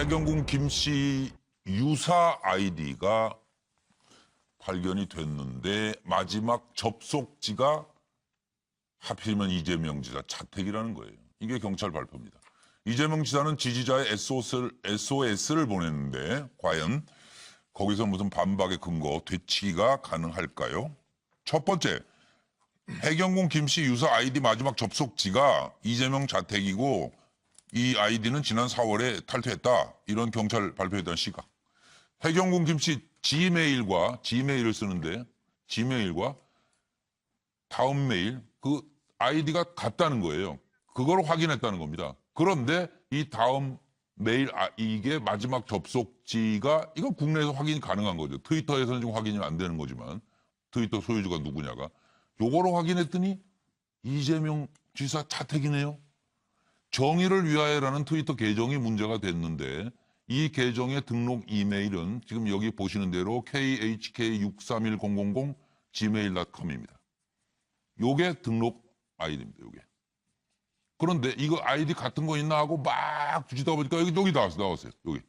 해경군 김씨 유사 아이디가 발견이 됐는데 마지막 접속지가 하필이면 이재명 지사 자택이라는 거예요. 이게 경찰 발표입니다. 이재명 지사는 지지자의 SOS를 보냈는데 과연 거기서 무슨 반박의 근거, 되치기가 가능할까요? 첫 번째, 해경군 김씨 유사 아이디 마지막 접속지가 이재명 자택이고 이 아이디는 지난 4월에 탈퇴했다. 이런 경찰 발표에 대한 시각. 해경군 김씨 지메일을 쓰는데 지메일과 다음 메일 그 아이디가 같다는 거예요. 그걸 확인했다는 겁니다. 그런데 이 다음 메일 이게 마지막 접속지가 이거 국내에서 확인이 가능한 거죠. 트위터에서는 지금 확인이 안 되는 거지만 트위터 소유주가 누구냐가 요거로 확인했더니 이재명 지사 자택이네요. 정의를 위하여라는 트위터 계정이 문제가 됐는데 이 계정의 등록 이메일은 지금 여기 보시는 대로 khk631000 gmail.com입니다. 요게 등록 아이디입니다. 요게. 그런데 이거 아이디 같은 거 있나 하고 막 뒤지다 보니까 여기 나왔어요. 여기.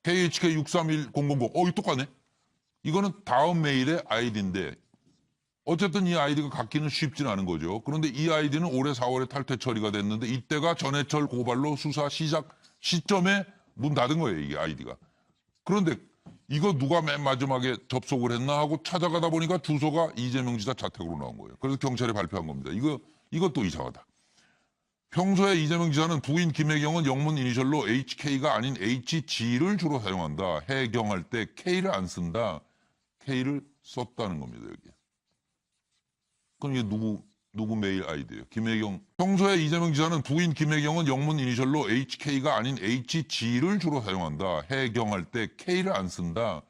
khk631000. 이거 똑같네. 이거는 다음 메일의 아이디인데 어쨌든 이 아이디가 갖기는 쉽진 않은 거죠. 그런데 이 아이디는 올해 4월에 탈퇴 처리가 됐는데 이때가 전해철 고발로 수사 시작 시점에 문 닫은 거예요. 이게 아이디가. 그런데 이거 누가 맨 마지막에 접속을 했나 하고 찾아가다 보니까 주소가 이재명 지사 자택으로 나온 거예요. 그래서 경찰에 발표한 겁니다. 이것도 이상하다. 평소에 이재명 지사는 부인 김혜경은 영문 이니셜로 HK가 아닌 HG를 주로 사용한다. 해경할 때 K를 안 쓴다. K를 썼다는 겁니다. 여기. 그럼 이게 누구 메일 아이디예요? 김혜경. 평소에 이재명 지사는 부인 김혜경은 영문 이니셜로 HK가 아닌 HG를 주로 사용한다. 해경할 때 K를 안 쓴다.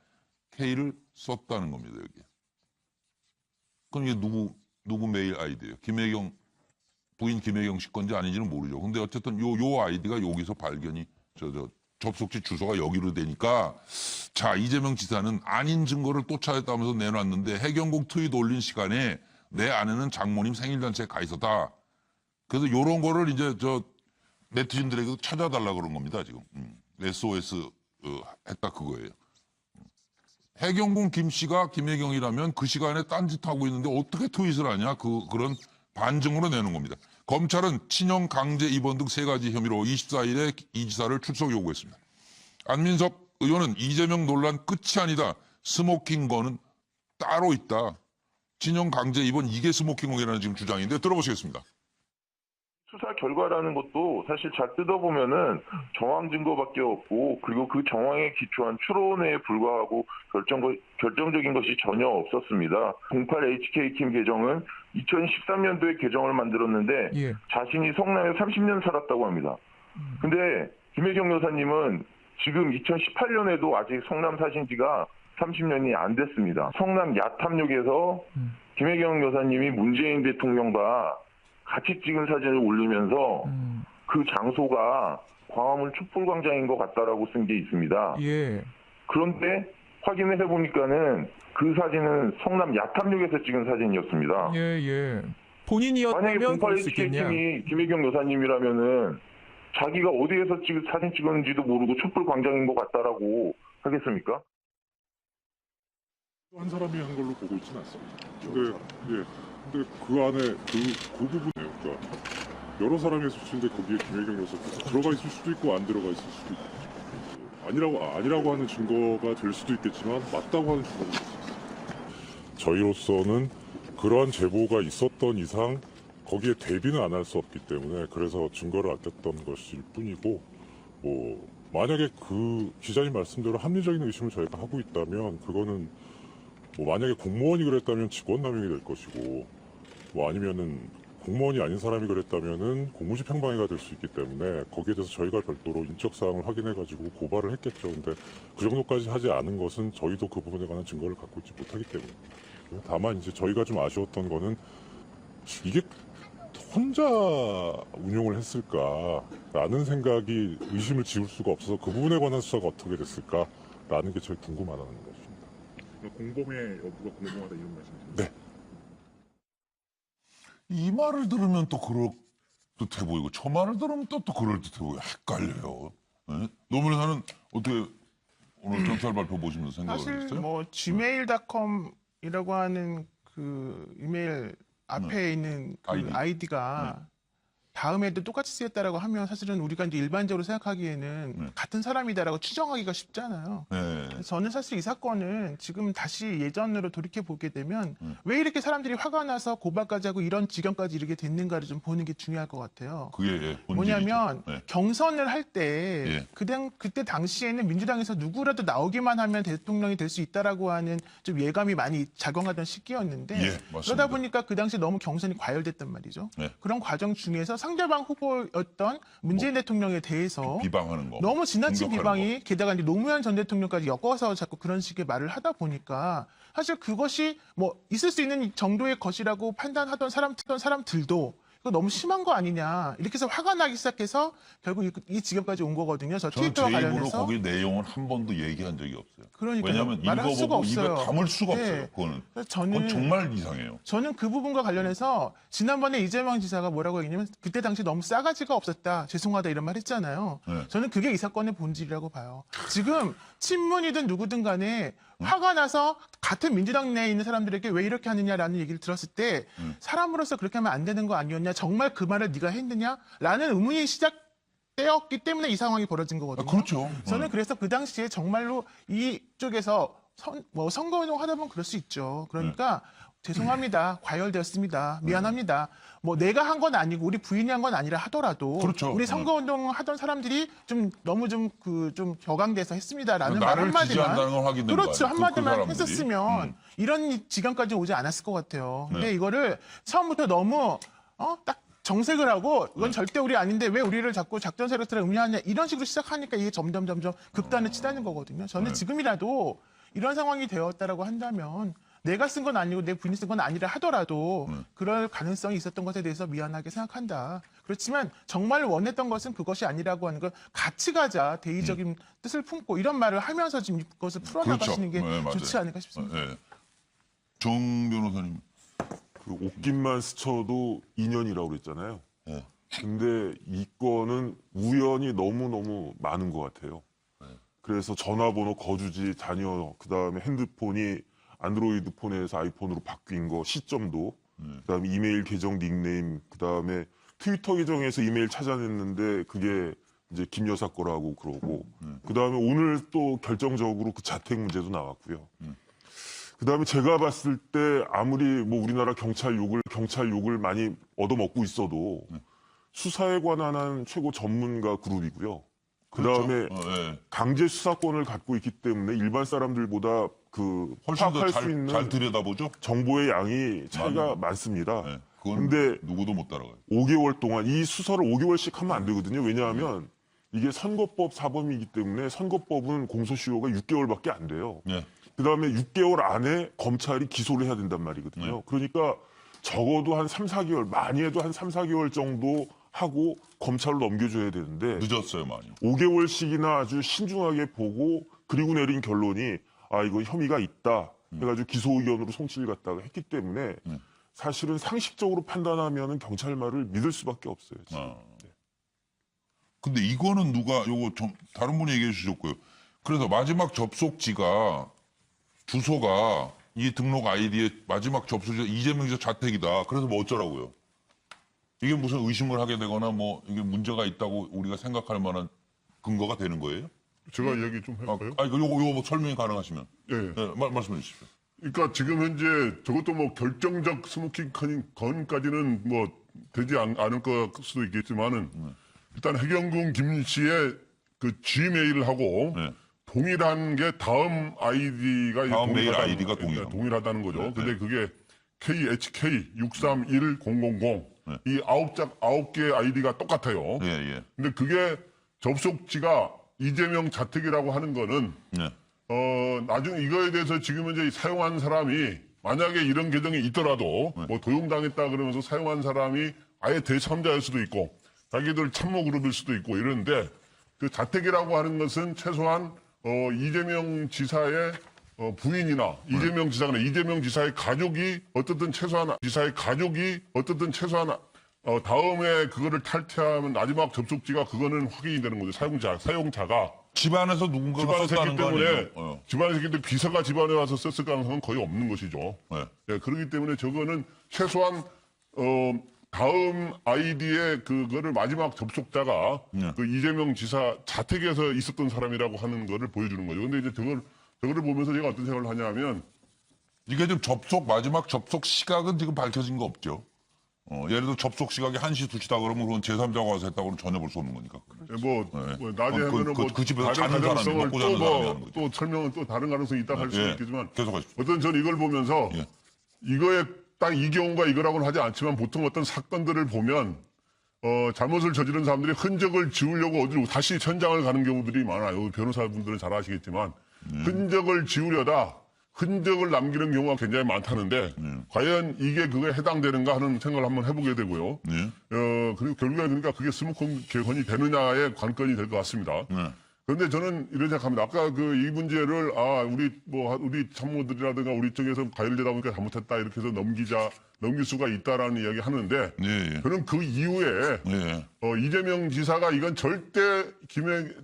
K를 썼다는 겁니다. 여기. 그럼 이게 누구 메일 아이디예요? 부인 김혜경 씨 건지 아닌지는 모르죠. 근데 어쨌든 요 아이디가 여기서 발견이 접속지 주소가 여기로 되니까 자 이재명 지사는 아닌 증거를 또 찾았다면서 내놨는데 해경국 트윗 올린 시간에 내 아내는 장모님 생일잔치에 가 있었다. 그래서 요런 거를 이제 네티즌들에게 찾아달라 그런 겁니다, 지금. SOS 했다 그거예요. 해경군 김 씨가 김혜경이라면 그 시간에 딴짓하고 있는데 어떻게 트윗을 하냐? 그런 반증으로 내는 겁니다. 검찰은 친형 강제 입원 등 3가지 혐의로 24일에 이 지사를 출석 요구했습니다. 안민석 의원은 이재명 논란 끝이 아니다. 스모킹건은 따로 있다. 친형 강제 입원 이게 스모킹건이라는 지금 주장인데 들어보시겠습니다. 수사 결과라는 것도 사실 잘 뜯어보면은 정황 증거밖에 없고 그리고 그 정황에 기초한 추론에 불과하고 결정적인 것이 전혀 없었습니다. 08HK킴 계정은 2013년도에 계정을 만들었는데 자신이 성남에 30년 살았다고 합니다. 근데 김혜경 여사님은 지금 2018년에도 아직 성남 사신 지가 30년이 안 됐습니다. 성남 야탐역에서 김혜경 여사님이 문재인 대통령과 같이 찍은 사진을 올리면서 그 장소가 광화문 촛불광장인 것 같다라고 쓴 게 있습니다. 그런데 확인을 해보니까는 그 사진은 성남 야탐역에서 찍은 사진이었습니다. 본인이었다면 만약에 08HK팀이 김혜경 여사님이라면은 자기가 어디에서 사진 찍었는지도 모르고 촛불광장인 것 같다라고 하겠습니까? 한 사람이 한 걸로 보고 있지는 않습니다. 근데 그 안에 그 부분이에요. 그러니까 여러 사람이 했을 텐데 거기에 김혜경 여사께서 들어가 있을 수도 있고 안 들어가 있을 수도 있고 아니라고 하는 증거가 될 수도 있겠지만 맞다고 하는 증거가 있을 수 있어요. 저희로서는 그러한 제보가 있었던 이상 거기에 대비는 안 할 수 없기 때문에 그래서 증거를 안 뗐던 것일 뿐이고 만약에 그 기자님 말씀대로 합리적인 의심을 저희가 하고 있다면 그거는 만약에 공무원이 그랬다면 직권남용이 될 것이고 아니면은 공무원이 아닌 사람이 그랬다면은 공무집행방해가 될 수 있기 때문에 거기에 대해서 저희가 별도로 인적사항을 확인해가지고 고발을 했겠죠. 근데 그 정도까지 하지 않은 것은 저희도 그 부분에 관한 증거를 갖고 있지 못하기 때문입니다. 다만 이제 저희가 좀 아쉬웠던 거는 이게 혼자 운용을 했을까라는 생각이 의심을 지울 수가 없어서 그 부분에 관한 수사가 어떻게 됐을까라는 게 제일 궁금하다는 것입니다. 공범의 여부가 궁금하다 이런 말씀이신가요? 네. 이 말을 들으면 또 그럴듯해 보이고 저 말을 들으면 또 그럴듯해 보이고 헷갈려요. 네? 노무현사는 어떻게 오늘 경찰 발표 보시면서 생각을 사실 했어요? 뭐 gmail.com이라고 하는 그 이메일 앞에 있는 그 아이디. 아이디가 다음에도 똑같이 쓰였다라고 하면 사실은 우리가 이제 일반적으로 생각하기에는 같은 사람이다라고 추정하기가 쉽잖아요. 네. 그래서 저는 사실 이 사건은 지금 다시 예전으로 돌이켜 보게 되면 왜 이렇게 사람들이 화가 나서 고발까지 하고 이런 지경까지 이르게 됐는가를 좀 보는 게 중요할 것 같아요. 그게 예, 본질이죠. 뭐냐면 네. 경선을 할 때 예. 그때 당시에는 민주당에서 누구라도 나오기만 하면 대통령이 될 수 있다라고 하는 좀 예감이 많이 작용하던 시기였는데 예, 맞습니다. 그러다 보니까 그 당시 너무 경선이 과열됐단 말이죠. 네. 그런 과정 중에서 상대방 후보였던 문재인 대통령에 대해서 비방하는 거. 너무 지나친 공격하는 비방이 게다가 이제 노무현 전 대통령까지 엮어서 자꾸 그런 식의 말을 하다 보니까 사실 그것이 뭐 있을 수 있는 정도의 것이라고 판단하던 사람들도 이거 너무 심한 거 아니냐 이렇게 해서 화가 나기 시작해서 결국 이 지경까지 온 거거든요. 저 저는 트위터와 제 입으로 관련해서 거기 내용은 한 번도 얘기한 적이 없어요. 그러니까요. 왜냐하면 말할 수가 읽어보고 입에 없어요. 담을 수가 네. 없어요. 그거는. 그래서 그건 정말 이상해요. 저는 그 부분과 관련해서 지난번에 이재명 지사가 뭐라고 했냐면 그때 당시 너무 싸가지가 없었다. 죄송하다 이런 말 했잖아요. 네. 저는 그게 이 사건의 본질이라고 봐요. 지금 친문이든 누구든 간에 화가 나서 같은 민주당 내에 있는 사람들에게 왜 이렇게 하느냐라는 얘기를 들었을 때 사람으로서 그렇게 하면 안 되는 거 아니었냐? 정말 그 말을 네가 했느냐라는 의문이 시작되었기 때문에 이 상황이 벌어진 거거든요. 그렇죠. 저는 그래서 그 당시에 정말로 이쪽에서 선거운동 하다 보면 그럴 수 있죠. 그러니까 죄송합니다. 과열되었습니다. 미안합니다. 뭐 내가 한 건 아니고 우리 부인이 한 건 아니라 하더라도 그렇죠. 우리 선거운동 하던 사람들이 좀 너무 좀 격앙돼서 했습니다라는 말 나를 한마디만 지지한다는 걸 확인된 거 그렇죠. 아니에요? 한마디만 사람들이. 했었으면 이런 지경까지 오지 않았을 것 같아요. 근데 네. 이거를 처음부터 너무 딱 정색을 하고 이건 절대 우리 아닌데 왜 우리를 자꾸 작전 세력들에 음해하냐 이런 식으로 시작하니까 이게 점점 극단을 치닫는 거거든요. 저는 지금이라도 이런 상황이 되었다라고 한다면 내가 쓴 건 아니고 내 부인이 쓴 건 아니라 하더라도 그럴 가능성이 있었던 것에 대해서 미안하게 생각한다. 그렇지만 정말 원했던 것은 그것이 아니라고 하는 걸 같이 가자. 대의적인 뜻을 품고 이런 말을 하면서 지금 이것을 풀어나가시는 게 네, 맞아요. 좋지 않을까 싶습니다. 네. 정 변호사님. 그 옷깃만 스쳐도 인연이라고 그랬잖아요. 네. 근데 이 건은 우연이 너무너무 많은 것 같아요. 그래서 전화번호, 거주지, 자녀, 그다음에 핸드폰이 안드로이드 폰에서 아이폰으로 바뀐 거 시점도, 그다음에 이메일 계정 닉네임, 그다음에 트위터 계정에서 이메일 찾아냈는데 그게 이제 김 여사 거라고 그러고, 그다음에 오늘 또 결정적으로 그 자택 문제도 나왔고요. 그다음에 제가 봤을 때 아무리 뭐 우리나라 경찰 욕을 많이 얻어먹고 있어도 수사에 관한 최고 전문가 그룹이고요. 그다음에 그렇죠. 네. 강제 수사권을 갖고 있기 때문에 일반 사람들보다 그 훨씬 파악할 수 더 있는 잘 들여다보죠. 정보의 양이 차이가 많습니다. 네. 그건 근데 누구도 못 따라가요. 5개월 동안 이 수사를 5개월씩 하면 안 되거든요. 왜냐하면 이게 선거법 사범이기 때문에 선거법은 공소시효가 6개월밖에 안 돼요. 네. 그다음에 6개월 안에 검찰이 기소를 해야 된단 말이거든요. 그러니까 적어도 한 3, 4개월, 많이 해도 한 3, 4개월 정도 하고 검찰로 넘겨줘야 되는데 늦었어요, 많이. 5개월씩이나 아주 신중하게 보고 그리고 내린 결론이 이거 혐의가 있다 해가지고 기소 의견으로 송치를 갖다가 했기 때문에 사실은 상식적으로 판단하면 경찰 말을 믿을 수밖에 없어요. 지금. 근데 이거는 요거 좀 다른 분이 얘기해 주셨고요. 그래서 마지막 접속지가 주소가 이 등록 아이디의 마지막 접속지가 이재명 지사 자택이다. 그래서 뭐 어쩌라고요? 이게 무슨 의심을 하게 되거나 뭐 이게 문제가 있다고 우리가 생각할 만한 근거가 되는 거예요? 제가 얘기 좀 해볼까요? 요거 뭐 설명이 가능하시면. 예. 네, 말씀해 주십시오. 그러니까 지금 현재 저것도 뭐 결정적 스모킹 건까지는 뭐 되지 않을 것 수도 있겠지만은 일단 해경군 김 씨의 그 G메일하고 네. 동일한 게 다음 아이디가 다음 메일 아이디가 동일하다. 동일하다는 거죠. 네, 근데 네. 그게 KHK631000 이 9개 아이디가 똑같아요. 예, 예. 근데 그게 접속지가 이재명 자택이라고 하는 거는 네. 나중에 이거에 대해서 지금 현재 사용한 사람이 만약에 이런 계정이 있더라도 뭐 도용당했다 그러면서 사용한 사람이 아예 대참자일 수도 있고 자기들 참모 그룹일 수도 있고 이러는데 그 자택이라고 하는 것은 최소한 이재명 지사의 부인이나 이재명 지사의 가족이 어떻든 최소한 다음에 그거를 탈퇴하면 마지막 접속지가 그거는 확인이 되는 거죠. 사용자가 집안에서 누군가가 집안에서 썼다는 했기 거 때문에 아니에요? 집안에서 했기 때문에 비서가 집안에 와서 썼을 가능성은 거의 없는 것이죠. 네. 예, 그렇기 때문에 저거는 최소한 다음 아이디의 그거를 마지막 접속자가 네. 그 이재명 지사 자택에서 있었던 사람이라고 하는 거를 보여주는 거죠. 근데 이제 저거를 보면서 제가 어떤 생각을 하냐면 이게 지금 마지막 접속 시각은 지금 밝혀진 거 없죠. 예를 들어 접속 시각이 1시, 2시다 그러면 그건 제3자가 와서 했다고 그러면 전혀 볼 수 없는 거니까. 뭐 낮에 그- 하면은 뭐 그 집에서 다른 자는 사람이, 가능성을 먹고 자는 사람이 하는 거죠. 또 설명은 또 다른 가능성이 있다 할 수도 예, 있겠지만 계속하십시오. 어떤 전 이걸 보면서 예. 이거에 딱 이 경우가 이거라고는 하지 않지만 보통 어떤 사건들을 보면 잘못을 저지른 사람들이 흔적을 지우려고 어디로 다시 현장을 가는 경우들이 많아요. 변호사분들은 잘 아시겠지만 흔적을 지우려다 흔적을 남기는 경우가 굉장히 많다는데 과연 이게 그거에 해당되는가 하는 생각을 한번 해보게 되고요. 네. 그리고 결국에 그러니까 그게 스모킹 개헌이 되느냐의 관건이 될 것 같습니다. 네. 그런데 저는 이런 생각합니다. 아까 이 문제를 우리 참모들이라든가 우리 쪽에서 가열되다 보니까 잘못했다 이렇게 해서 넘길 수가 있다라는 이야기 하는데 예, 예. 저는 그 이후에 예. 이재명 지사가 이건 절대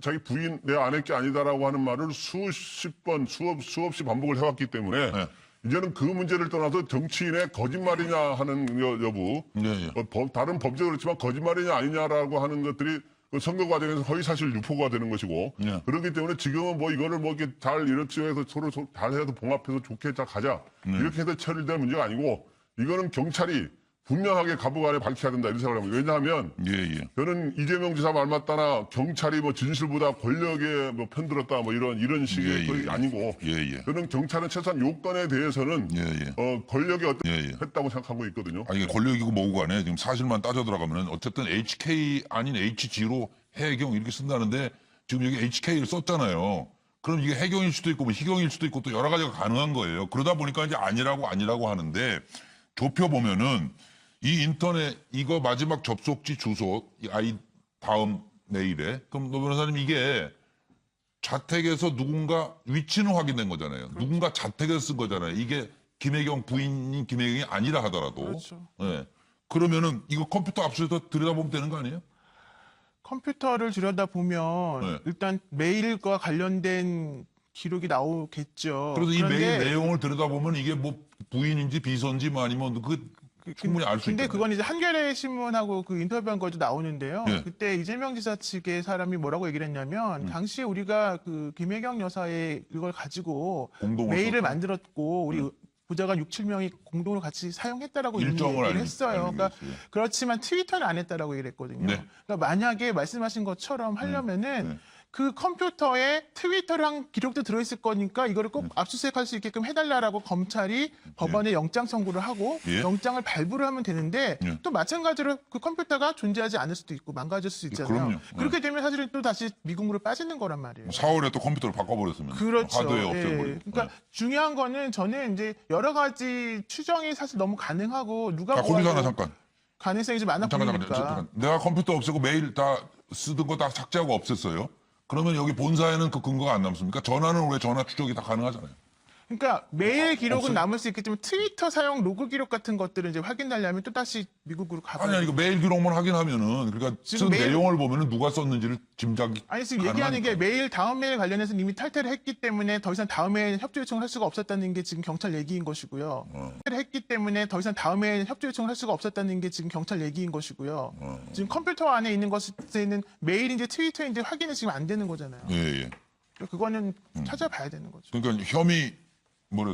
자기 부인 내 아내 게 아니다라고 하는 말을 수십 번 수없이 반복을 해왔기 때문에 네. 이제는 그 문제를 떠나서 정치인의 거짓말이냐 하는 여부 예, 예. 다른 법적으로 그렇지만 거짓말이냐 아니냐라고 하는 것들이 그 선거 과정에서 허위사실 유포가 되는 것이고 예. 그렇기 때문에 지금은 뭐 이거를 뭐 이렇게 잘 이렇게 해서 서로 잘 해서 봉합해서 좋게 잘 가자 이렇게 해서 처리될 문제가 아니고 이거는 경찰이 분명하게 가부간에 밝혀야 된다 이런 생각을 합니다. 왜냐하면 예, 예. 저는 이재명 지사 말 맞다나 경찰이 뭐 진실보다 권력에 뭐 편들었다 뭐 이런 식의 예, 그게 예. 아니고 예, 예. 저는 경찰은 최소한 요건에 대해서는 예, 예. 권력이 예, 예. 했다고 생각하고 있거든요. 아니, 이게 권력이고 뭐고 간에 지금 사실만 따져 들어가면은 어쨌든 HK 아닌 HG로 해경 이렇게 쓴다는데 지금 여기 HK를 썼잖아요. 그럼 이게 해경일 수도 있고 뭐 희경일 수도 있고 또 여러 가지가 가능한 거예요. 그러다 보니까 이제 아니라고 하는데 좁혀보면은 이 인터넷 이거 마지막 접속지 주소 다음 메일에 그럼 노 변호사님 이게 자택에서 누군가 위치는 확인된 거잖아요. 그렇죠. 누군가 자택에서 쓴 거잖아요. 이게 김혜경 부인인 김혜경이 아니라 하더라도. 그렇죠. 예. 그러면은 이거 컴퓨터 압수해서 들여다보면 되는 거 아니에요? 컴퓨터를 들여다보면 네. 일단 메일과 관련된 기록이 나오겠죠. 그래서 이 그런데 메일 내용을 들여다보면 이게 뭐 부인인지 비서인지 뭐 아니면 충분히 알 수 근데 있잖아요. 그건 이제 한겨레 신문하고 그 인터뷰한 거도 나오는데요. 예. 그때 이재명 지사 측의 사람이 뭐라고 얘기를 했냐면 당시에 우리가 그 김혜경 여사의 이걸 가지고 공동으로 메일을 썼다. 만들었고 우리 보좌관 6, 7명이 공동으로 같이 사용했다라고 이미 일정을 얘기를 했어요. 알고 그러니까 있어요. 그렇지만 트위터는 안 했다라고 얘기를 했거든요. 네. 그러니까 만약에 말씀하신 것처럼 하려면은 네. 그 컴퓨터에 트위터랑 기록도 들어있을 거니까 이거를 꼭 압수수색할 수 있게끔 해달라라고 검찰이 법원에 영장 청구를 하고 예. 영장을 발부를 하면 되는데 예. 또 마찬가지로 그 컴퓨터가 존재하지 않을 수도 있고 망가질 수 있잖아요. 그럼요. 그렇게 되면 사실은 또 다시 미궁으로 빠지는 거란 말이에요. 4월에 또 컴퓨터를 바꿔버렸으면 그렇죠. 하드웨어 예. 없애버리고. 그러니까 중요한 거는 저는 이제 여러 가지 추정이 사실 너무 가능하고 누가 자, 거기서 하나 뭐라도 잠깐. 가능성이 좀 많아 보이니까. 잠깐. 내가 컴퓨터 없애고 메일 다 쓰던 거 다 삭제하고 없앴어요. 그러면 여기 본사에는 그 근거가 안 남습니까? 전화는 왜 전화 추적이 다 가능하잖아요. 그러니까 메일 기록은 없어요. 남을 수 있겠지만 트위터 사용 로그 기록 같은 것들을 이제 확인하려면 또 다시 미국으로 가봐야 아니 이거 메일 기록만 확인하면은 그러니까 지금 쓴 메일- 내용을 보면은 누가 썼는지를 짐작이 아니 지금 얘기하는 게 가능하니까. 메일 다음 메일 관련해서 이미 탈퇴를 했기 때문에 더 이상 다음에 협조 요청을 할 수가 없었다는 게 지금 경찰 얘기인 것이고요. 탈퇴를 했기 때문에 더 이상 다음에 협조 요청을 할 수가 없었다는 게 지금 경찰 얘기인 것이고요. 지금 컴퓨터 안에 있는 것에는 메일인지 트위터인지 확인이 지금 안 되는 거잖아요. 예. 그거는 찾아봐야 되는 거죠. 그러니까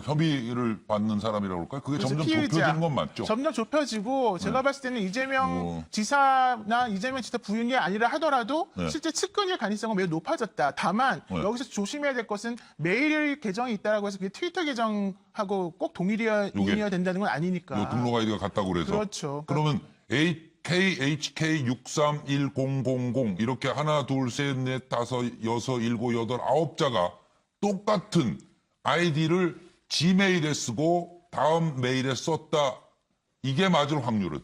협의를 받는 사람이라고 할까요? 그게 그래서 점점 피의자. 좁혀지는 건 맞죠? 점점 좁혀지고 제가 봤을 때는 이재명 뭐. 지사나 이재명 지사 부인이 아니라 하더라도 네. 실제 측근일 가능성은 매우 높아졌다. 다만 네. 여기서 조심해야 될 것은 메일 계정이 있다라고 해서 그게 트위터 계정하고 꼭 동일이어야 된다는 건 아니니까. 요 등록 아이디가 같다고 그래서. 그렇죠. 그러면 KHK631000 이렇게 하나, 둘, 셋, 넷, 다섯, 여섯, 일곱, 여덟, 9자가 똑같은 아이디를 지메일에 쓰고 다음 메일에 썼다. 이게 맞을 확률은?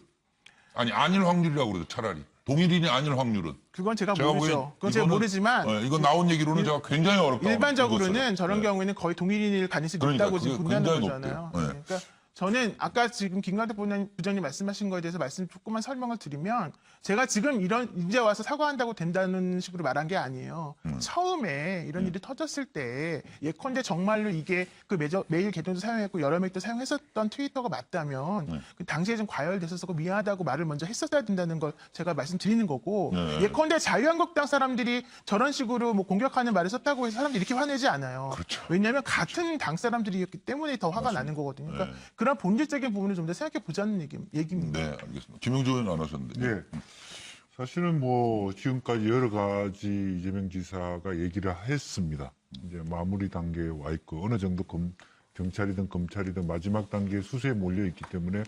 아닐 확률이라고 그러죠, 차라리. 동일인이 아닐 확률은. 그건 제가 제가 모르죠. 보기엔 그건 제가 이거는, 모르지만 이건 나온 얘기로는 제가 굉장히 어렵다. 일반적으로는 저런 경우에는 거의 동일인일 가능성이 그러니까 높다고 지금 그게 본다는 굉장히 거잖아요. 높대요. 네. 그러니까 저는 아까 지금 김관태 부장님 말씀하신 거에 대해서 조금만 설명을 드리면 제가 지금 이제 와서 사과한다고 된다는 식으로 말한 게 아니에요. 처음에 이런 일이 터졌을 때 예컨대 정말로 이게 그 메일 계정도 사용했고 여러 명도 사용했었던 트위터가 맞다면 그 당시에 좀 과열됐었고 미안하다고 말을 먼저 했었어야 된다는 걸 제가 말씀드리는 거고 예컨대 자유한국당 사람들이 저런 식으로 뭐 공격하는 말을 썼다고 해서 사람들이 이렇게 화내지 않아요. 그렇죠. 왜냐하면 같은 당 사람들이었기 때문에 더 화가 나는 거거든요. 그러니까 그런 본질적인 부분을 좀 더 생각해 보자는 얘기입니다. 네, 알겠습니다. 김용주 의원 안 하셨는데. 네. 사실은 뭐 지금까지 여러 가지 이재명 지사가 얘기를 했습니다. 이제 마무리 단계에 와 있고 어느 정도 경찰이든 검찰이든 마지막 단계에 수세에 몰려 있기 때문에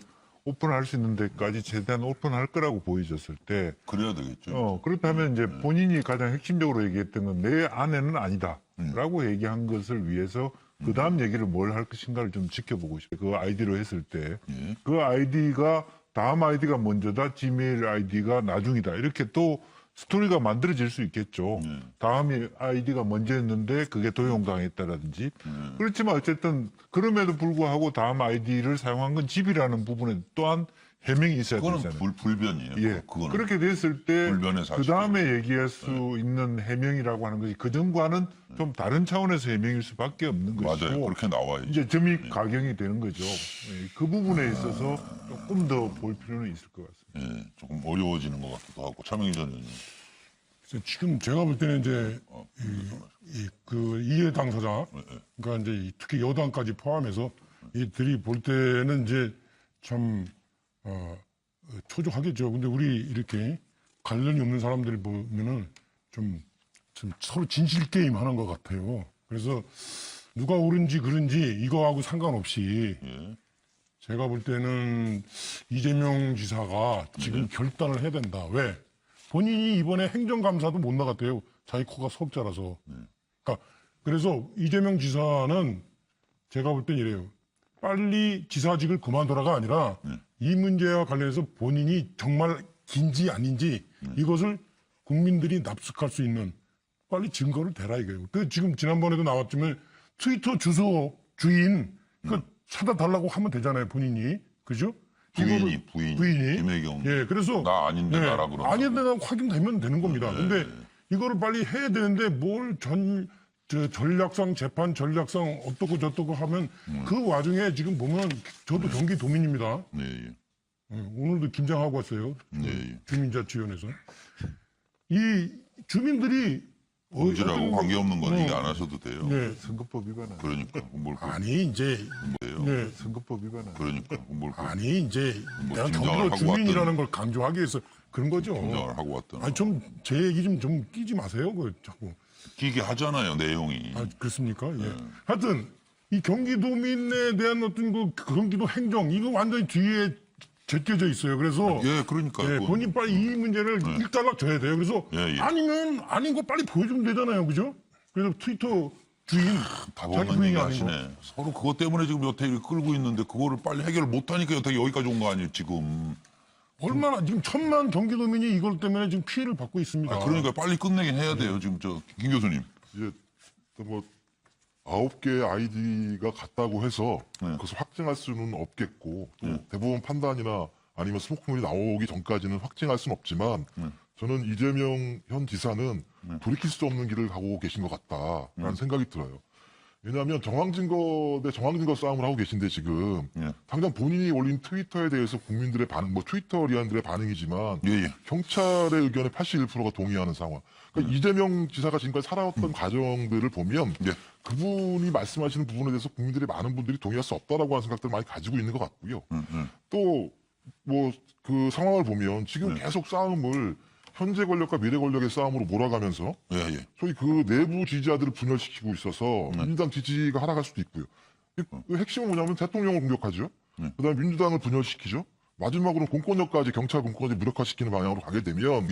오픈할 수 있는 데까지 최대한 오픈할 거라고 보여졌을 때 그래야 되겠죠. 그렇다면 이제 본인이 가장 핵심적으로 얘기했던 건 내 아내는 아니다라고 얘기한 것을 위해서 그 다음 얘기를 뭘 할 것인가를 좀 지켜보고 싶어요. 그 아이디로 했을 때 그 아이디가 다음 아이디가 먼저다, 지메일 아이디가 나중이다. 이렇게 또 스토리가 만들어질 수 있겠죠. 다음 아이디가 먼저였는데 그게 도용당했다라든지. 그렇지만 어쨌든 그럼에도 불구하고 다음 아이디를 사용한 건 집이라는 부분에 또한 해명이 있어야 그거는 되잖아요. 불변이에요. 예. 그거는. 그렇게 됐을 때 불변의 그 사실이죠. 다음에 얘기할 수 있는 해명이라고 하는 것이 그 전과는 좀 다른 차원에서 해명일 수밖에 없는 것이고 맞아요. 그렇게 나와야죠. 이제 점이 가경이 되는 거죠. 예, 그 부분에 있어서 조금 더 볼 필요는 있을 것 같습니다. 예, 조금 어려워지는 것 같기도 하고. 차명희 전 의원님. 그래서 지금 제가 볼 때는 이제 그 이해 당사자, 그러니까 이제 특히 여당까지 포함해서 이들이 볼 때는 이제 참 초조하겠죠. 근데 우리 이렇게 관련이 없는 사람들이 보면은 좀 서로 진실 게임 하는 것 같아요. 그래서 누가 옳은지 그른지 이거하고 상관없이 제가 볼 때는 이재명 지사가 지금 결단을 해야 된다. 왜? 본인이 이번에 행정감사도 못 나갔대요. 자기 코가 석자라서. 그러니까 그래서 이재명 지사는 제가 볼 땐 이래요. 빨리 지사직을 그만둬라가 아니라 이 문제와 관련해서 본인이 정말 긴지 아닌지 이것을 국민들이 납득할 수 있는 빨리 증거를 대라 이거예요. 그 지금 지난번에도 나왔지만 트위터 주소 주인 그 사다 달라고 하면 되잖아요. 본인이. 그죠? 부인이. 부인이. 김혜경. 예, 그래서 나 아닌데 나라 그러나. 아닌데 나 확인되면 되는 겁니다. 근데 이거를 빨리 해야 되는데 뭘 전략상 재판 전략상 어떻고 저떻고 하면 그 와중에 지금 보면 저도 경기도민입니다. 네, 오늘도 김장하고 왔어요. 네. 주민자치위원회에서 이 주민들이 본질하고 관계없는 건 얘기 안 하셔도 돼요. 네. 선거법 위반은 그러니까 뭘 아니 이제 네. 선거법 위반은 그러니까 뭘 아니 이제 내가 김장을 경기도 하고 주민이라는 걸 강조하기 위해서 그런 거죠. 김장을 하고 왔던. 아니 좀 제 얘기 좀 끼지 마세요. 그 자꾸. 기게 하잖아요, 내용이. 아, 그렇습니까? 예. 하여튼 이 경기도민에 대한 어떤 그 경기도 행정 이거 완전히 뒤에 제껴져 있어요. 그래서 예, 그러니까요. 예, 본인 빨리 이 문제를 일단락 줘야 돼요. 그래서 예, 예. 아니면 아닌 거 빨리 보여주면 되잖아요. 그죠? 그래서 트위터 주인 답 자기 없는 부인이 얘기 아닌 거. 하시네. 서로 그것 때문에 지금 여태 이렇게 끌고 있는데 그거를 빨리 해결 못하니까 여기까지 온 거 아니에요, 지금. 얼마나 지금 1,000만 경기도민이 이걸 때문에 지금 피해를 받고 있습니다. 그러니까 빨리 끝내긴 해야 돼요, 지금 김 교수님. 이제 뭐 9개 아이디가 같다고 해서 그것을 확증할 수는 없겠고 또 대법원 판단이나 아니면 스모크물이 나오기 전까지는 확증할 수는 없지만 저는 이재명 현 지사는 돌이킬 수 없는 길을 가고 계신 것 같다라는 생각이 들어요. 왜냐하면 정황증거 대 정황증거 싸움을 하고 계신데 지금 당장 본인이 올린 트위터에 대해서 국민들의 반응, 뭐 트위터리안들의 반응이지만 경찰의 의견의 81%가 동의하는 상황. 그러니까 이재명 지사가 지금까지 살아왔던 과정들을 보면 그분이 말씀하시는 부분에 대해서 국민들의 많은 분들이 동의할 수 없다라고 하는 생각들을 많이 가지고 있는 것 같고요. 또 뭐 그 상황을 보면 지금 계속 싸움을 현재 권력과 미래 권력의 싸움으로 몰아가면서 소위 그 내부 지지자들을 분열시키고 있어서 민주당 지지가 하락할 수도 있고요. 그 핵심은 뭐냐면 대통령을 공격하죠. 그다음에 민주당을 분열시키죠. 마지막으로 공권력까지 경찰 공권까지 무력화시키는 방향으로 가게 되면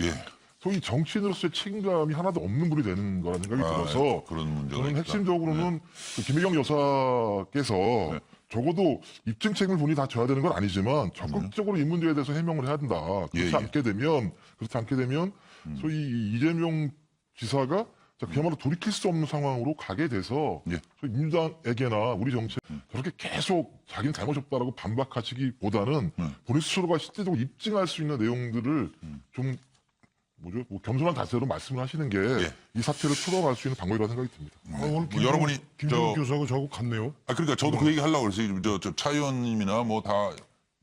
소위 정치인으로서의 책임감이 하나도 없는 분이 되는 거라는 생각이 들어서 그런 문제가 저는 있다. 핵심적으로는 그 김혜경 여사께서 적어도 입증 책임을 본인이 다 져야 되는 건 아니지만 적극적으로 이 문제에 대해서 해명을 해야 된다. 그렇지 않게 되면 소위 이재명 지사가 자, 그야말로 돌이킬 수 없는 상황으로 가게 돼서 예. 저희 민주당에게나 우리 정치 저렇게 계속 자기는 잘못이 없다라고 반박하시기보다는 본인 스스로가 실제적으로 입증할 수 있는 내용들을 좀 뭐죠? 뭐 겸손한 자세로 말씀을 하시는 게 이 예. 사태를 풀어갈 수 있는 방법이라고 생각이 듭니다. 오늘 뭐 여러분이 김정욱 교수하고 저하고 같네요. 그러니까 저도 그 얘기 하려고 그랬어요. 차 의원님이나 뭐 다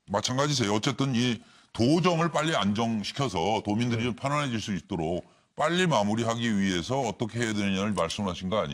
마찬가지세요. 어쨌든 이 도정을 빨리 안정시켜서 도민들이 좀 편안해질 수 있도록 빨리 마무리하기 위해서 어떻게 해야 되느냐를 말씀하신 거 아니에요?